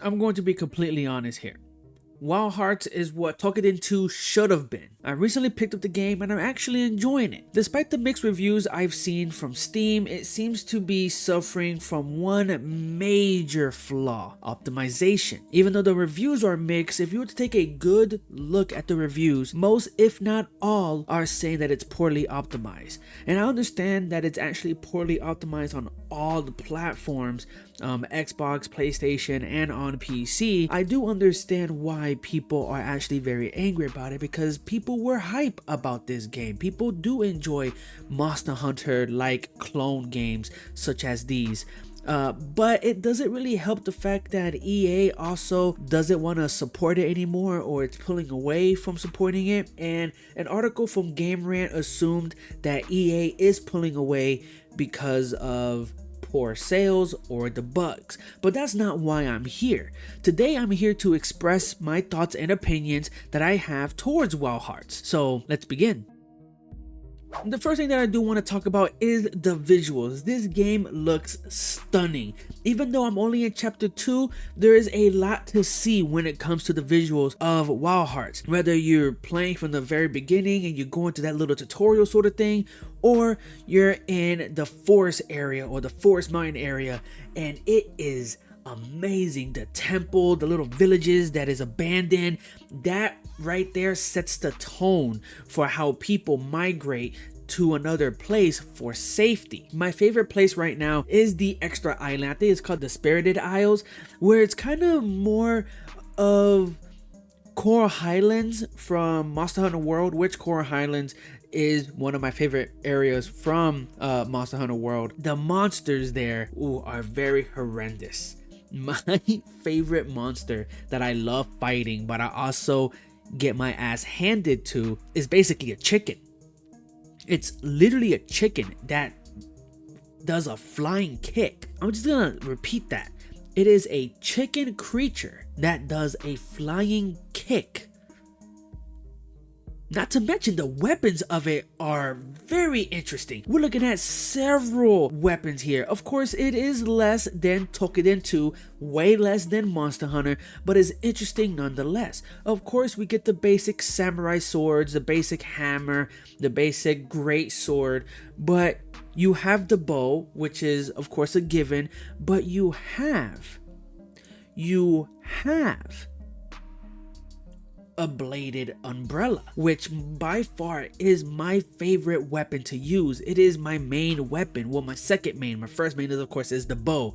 I'm going to be completely honest here. Wild Hearts is what Tokiden 2 should have been. I recently picked up the game and I'm actually enjoying it. Despite the mixed reviews I've seen from Steam, it seems to be suffering from one major flaw: optimization. Even though the reviews are mixed, if you were to take a good look at the reviews, most if not all are saying that it's poorly optimized. And I understand that it's actually poorly optimized on all the platforms, Xbox, PlayStation, and on PC. I do understand why people are actually very angry about it, because people were hype about this game. People do enjoy Monster Hunter like clone games such as these. But it doesn't really help the fact that EA also doesn't want to support it anymore, or it's pulling away from supporting it. And an article from Game Rant assumed that EA is pulling away because of poor sales or the bugs. But that's not why I'm here. Today I'm here to express my thoughts and opinions that I have towards Wild Hearts. So let's begin. The first thing that I do want to talk about is the visuals. This game looks stunning. Even though I'm only in chapter 2, there is a lot to see when it comes to the visuals of Wild Hearts. Whether you're playing from the very beginning and you go into that little tutorial sort of thing, or you're in the forest area or the forest mountain area, and it is amazing. The temple, the little villages that is abandoned, that right there sets the tone for how people migrate to another place for safety. My favorite place right now is the extra island. I think it's called the Spirited Isles, where it's kind of more of Coral Highlands from Monster Hunter World, which Coral Highlands is one of my favorite areas from Monster Hunter World. The monsters there are very horrendous. My favorite monster that I love fighting, but I also get my ass handed to, is basically a chicken. It's literally a chicken that does a flying kick. I'm just gonna repeat that. It is a chicken creature that does a flying kick. Not to mention the weapons of it are very interesting. We're looking at several weapons here. Of course, it is less than Tokiden 2, way less than Monster Hunter, but is interesting nonetheless. Of course, we get the basic samurai swords, the basic hammer, the basic great sword, but you have the bow, which is of course a given, but you have a bladed umbrella, which by far is my favorite weapon to use. It is my main weapon. Well, my second main. My first main is of course is the bow.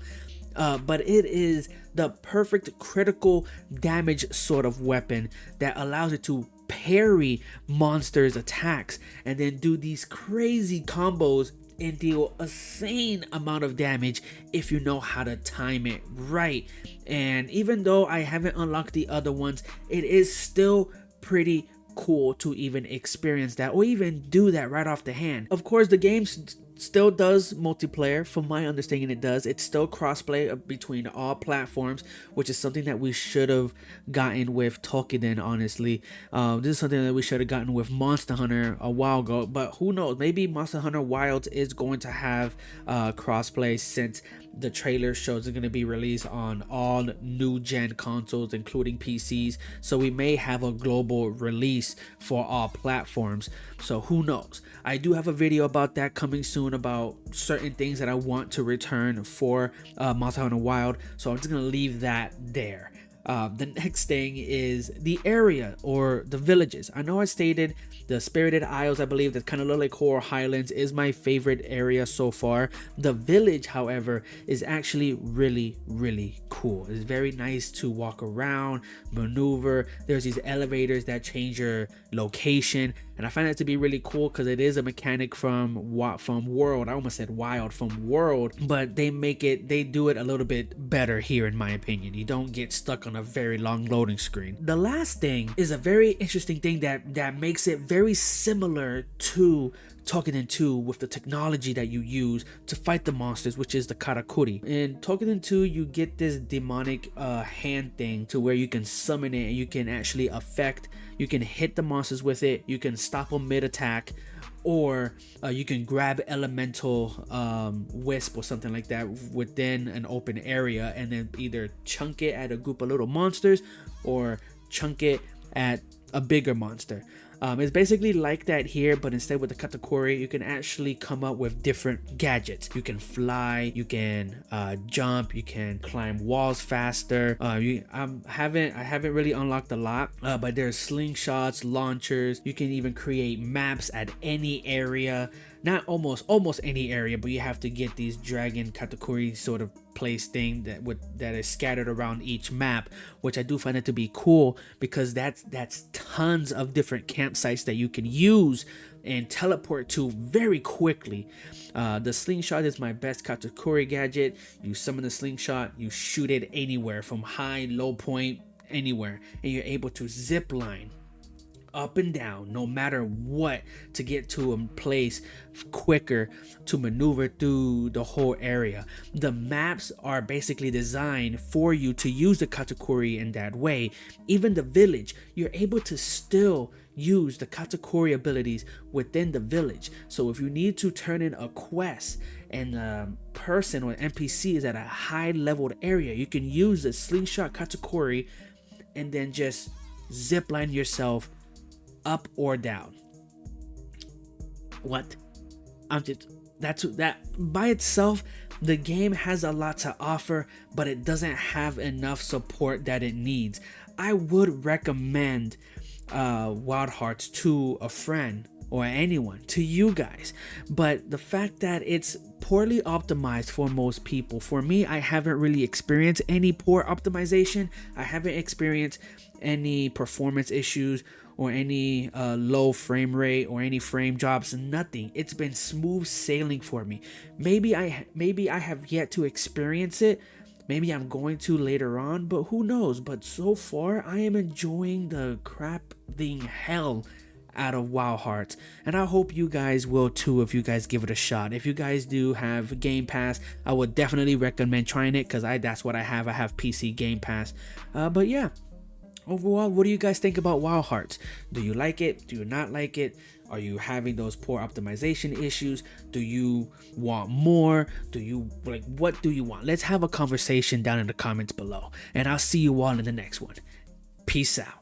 But it is the perfect critical damage sort of weapon that allows it to parry monsters' attacks and then do these crazy combos and deal a insane amount of damage if you know how to time it right. And even though I haven't unlocked the other ones, it is still pretty cool to even experience that or even do that right off the hand. Of course, the game still does multiplayer. From my understanding, it does. It's still crossplay between all platforms, which is something that we should have gotten with Tokiden, honestly. This is something that we should have gotten with Monster Hunter a while ago, but who knows, maybe Monster Hunter Wilds is going to have crossplay, since the trailer shows it's going to be released on all new gen consoles including PCs, so we may have a global release for all platforms. So who knows. I do have a video about that coming soon, about certain things that I want to return for Monster Hunter Wild, so I'm just gonna leave that there. The next thing is the area or the villages. I know I stated the Spirited Isles, I believe, that kind of look like Coral Highlands, is my favorite area so far. The village, however, is actually really cool. It's very nice to walk around, maneuver. There's these elevators that change your location, and I find that to be really cool because it is a mechanic from World. I almost said Wild, from World, but they do it a little bit better here in my opinion. You don't get stuck on a very long loading screen. The last thing is a very interesting thing that makes it very similar to Tokiden 2 with the technology that you use to fight the monsters, which is the Karakuri. In Tokiden 2, you get this demonic hand thing to where you can summon it and you can actually you can hit the monsters with it, you can stop them mid-attack, or you can grab elemental wisp or something like that within an open area, and then either chunk it at a group of little monsters or chunk it at a bigger monster. It's basically like that here, but instead with the Katakuri, you can actually come up with different gadgets. You can fly, you can jump, you can climb walls faster. I haven't really unlocked a lot, but there's slingshots, launchers. You can even create maps at any area. Not almost any area, but you have to get these dragon Katakuri sort of place thing that is scattered around each map, which I do find it to be cool, because that's tons of different campsites that you can use and teleport to very quickly. The slingshot is my best Katakuri gadget. You summon the slingshot, you shoot it anywhere, from high, low point, anywhere, and you're able to zip line up and down no matter what to get to a place quicker, to maneuver through the whole area. The maps are basically designed for you to use the Katakuri in that way. Even the village, you're able to still use the Katakuri abilities within the village. So if you need to turn in a quest and a person or NPC is at a high leveled area, you can use the slingshot Katakuri and then just zipline yourself up or down. What? That by itself, the game has a lot to offer, but it doesn't have enough support that it needs. I would recommend Wild Hearts to a friend or anyone, to you guys, but the fact that it's poorly optimized for most people. For me, I haven't really experienced any poor optimization. I haven't experienced any performance issues or any low frame rate or any frame drops. Nothing. It's been smooth sailing for me. Maybe I have yet to experience it. Maybe I'm going to later on, but who knows? But so far, I am enjoying the crap thing hell out of Wild Hearts, and I hope you guys will too if you guys give it a shot. If you guys do have Game Pass, I would definitely recommend trying it, because that's what I have. I have PC Game Pass. But yeah, overall, what do you guys think about Wild Hearts? Do you like it? Do you not like it? Are you having those poor optimization issues? Do you want more? What do you want? Let's have a conversation down in the comments below, and I'll see you all in the next one. Peace out.